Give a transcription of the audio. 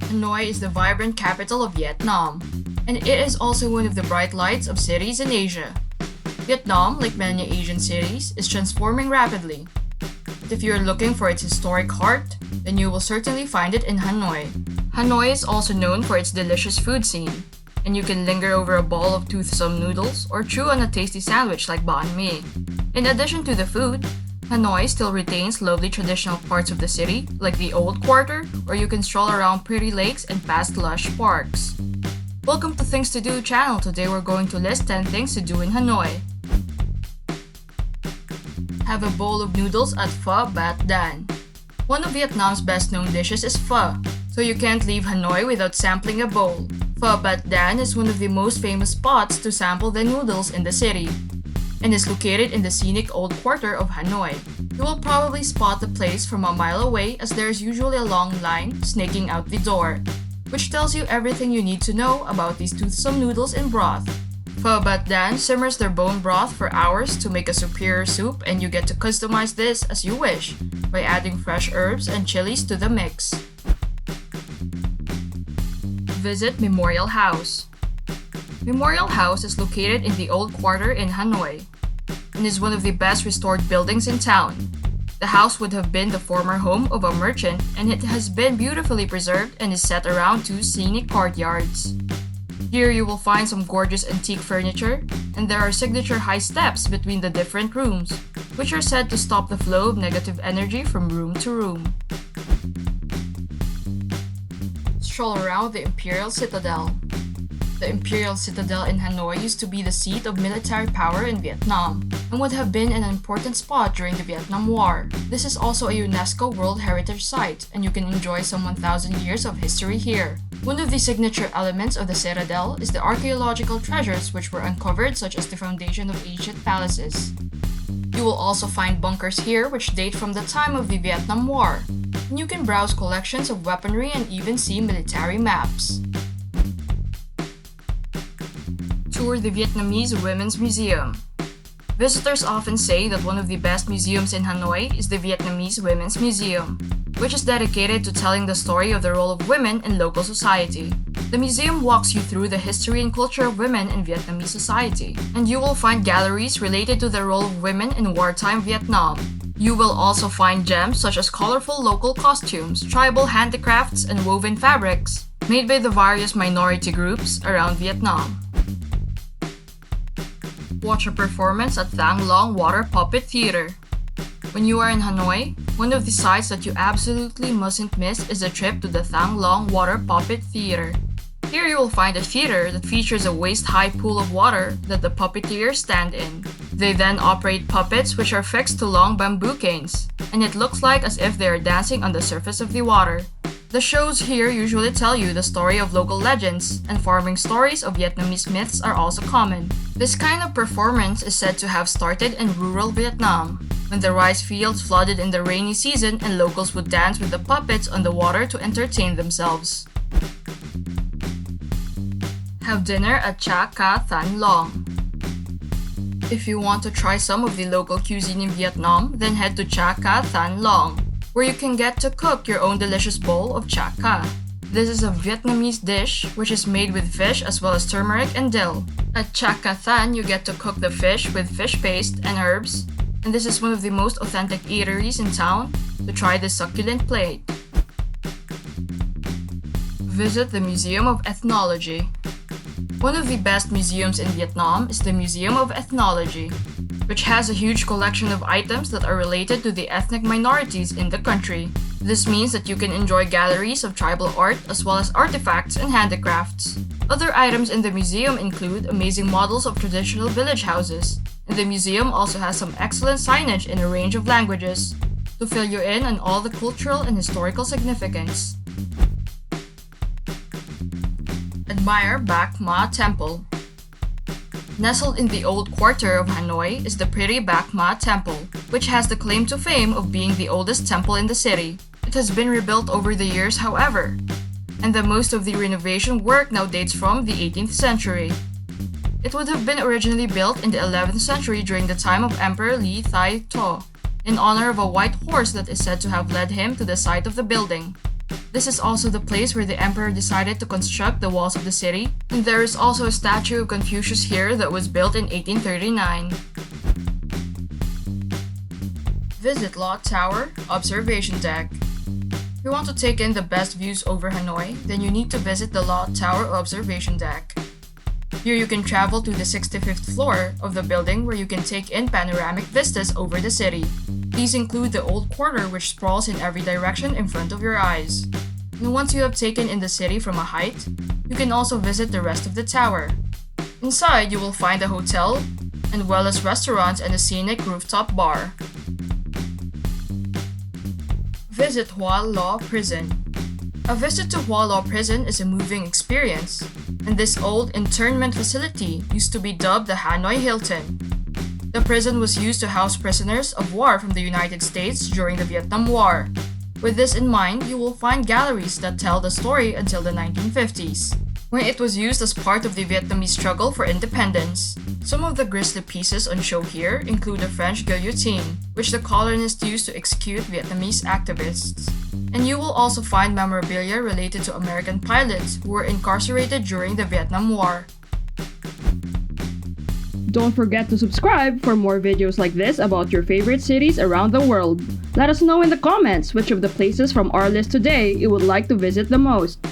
Hanoi is the vibrant capital of Vietnam, and it is also one of the bright lights of cities in Asia. Vietnam, like many Asian cities, is transforming rapidly. But if you're looking for its historic heart, then you will certainly find it in Hanoi. Hanoi is also known for its delicious food scene, and you can linger over a bowl of toothsome noodles or chew on a tasty sandwich like Banh Mi. In addition to the food, Hanoi still retains lovely traditional parts of the city, like the Old Quarter, where you can stroll around pretty lakes and past lush parks. Welcome to ThingsToDo Channel. Today we're going to list 10 things to do in Hanoi. Have a bowl of noodles at Pho Bat Dan. One of Vietnam's best known dishes is pho, so you can't leave Hanoi without sampling a bowl. Pho Bat Dan is one of the most famous spots to sample the noodles in the city, and is located in the scenic Old Quarter of Hanoi. You will probably spot the place from a mile away, as there is usually a long line snaking out the door, which tells you everything you need to know about these toothsome noodles in broth. Pho Bat Dan simmers their bone broth for hours to make a superior soup, and you get to customize this as you wish by adding fresh herbs and chilies to the mix. Visit Memorial House. Memorial House is located in the Old Quarter in Hanoi and is one of the best restored buildings in town. The house would have been the former home of a merchant, and it has been beautifully preserved and is set around two scenic courtyards. Here you will find some gorgeous antique furniture, and there are signature high steps between the different rooms, which are said to stop the flow of negative energy from room to room. Stroll around the Imperial Citadel. The Imperial Citadel in Hanoi used to be the seat of military power in Vietnam and would have been an important spot during the Vietnam War. This is also a UNESCO World Heritage Site, and you can enjoy some 1,000 years of history here. One of the signature elements of the Citadel is the archaeological treasures which were uncovered, such as the foundation of ancient palaces. You will also find bunkers here which date from the time of the Vietnam War, and you can browse collections of weaponry and even see military maps. Tour the Vietnamese Women's Museum. Visitors often say that one of the best museums in Hanoi is the Vietnamese Women's Museum, which is dedicated to telling the story of the role of women in local society. The museum walks you through the history and culture of women in Vietnamese society, and you will find galleries related to the role of women in wartime Vietnam. You will also find gems such as colorful local costumes, tribal handicrafts, and woven fabrics made by the various minority groups around Vietnam. Watch a performance at Thang Long Water Puppet Theater. When you are in Hanoi, one of the sights that you absolutely mustn't miss is a trip to the Thang Long Water Puppet Theater. Here you will find a theater that features a waist-high pool of water that the puppeteers stand in. They then operate puppets which are fixed to long bamboo canes, and it looks like as if they are dancing on the surface of the water. The shows here usually tell you the story of local legends, and farming stories of Vietnamese myths are also common. This kind of performance is said to have started in rural Vietnam, when the rice fields flooded in the rainy season and locals would dance with the puppets on the water to entertain themselves. Have dinner at Cha Ca Than Long. If you want to try some of the local cuisine in Vietnam, then head to Cha Ca Than Long, where you can get to cook your own delicious bowl of cha ca. This is a Vietnamese dish which is made with fish as well as turmeric and dill. At Cha Ca Than, you get to cook the fish with fish paste and herbs, and this is one of the most authentic eateries in town to try this succulent plate. Visit the Museum of Ethnology. One of the best museums in Vietnam is the Museum of Ethnology, which has a huge collection of items that are related to the ethnic minorities in the country. This means that you can enjoy galleries of tribal art as well as artifacts and handicrafts. Other items in the museum include amazing models of traditional village houses, and the museum also has some excellent signage in a range of languages to fill you in on all the cultural and historical significance. Admire Bac Ma Temple. Nestled in the Old Quarter of Hanoi is the pretty Bac Ma Temple, which has the claim to fame of being the oldest temple in the city. It has been rebuilt over the years, however, and the most of the renovation work now dates from the 18th century. It would have been originally built in the 11th century during the time of Emperor Li Thai To, in honor of a white horse that is said to have led him to the site of the building. This is also the place where the emperor decided to construct the walls of the city, and there is also a statue of Confucius here that was built in 1839. Visit Lot Tower Observation Deck. If you want to take in the best views over Hanoi, then you need to visit the Lot Tower Observation Deck. Here you can travel to the 65th floor of the building where you can take in panoramic vistas over the city. These include the Old Quarter, which sprawls in every direction in front of your eyes. And once you have taken in the city from a height, you can also visit the rest of the tower. Inside, you will find a hotel, as well as restaurants and a scenic rooftop bar. Visit Hua Lo Prison. A visit to Hua Lo Prison is a moving experience, and this old internment facility used to be dubbed the Hanoi Hilton. The prison was used to house prisoners of war from the United States during the Vietnam War. With this in mind, you will find galleries that tell the story until the 1950s, when it was used as part of the Vietnamese struggle for independence. Some of the grisly pieces on show here include the French guillotine, which the colonists used to execute Vietnamese activists. And you will also find memorabilia related to American pilots who were incarcerated during the Vietnam War. Don't forget to subscribe for more videos like this about your favorite cities around the world. Let us know in the comments which of the places from our list today you would like to visit the most.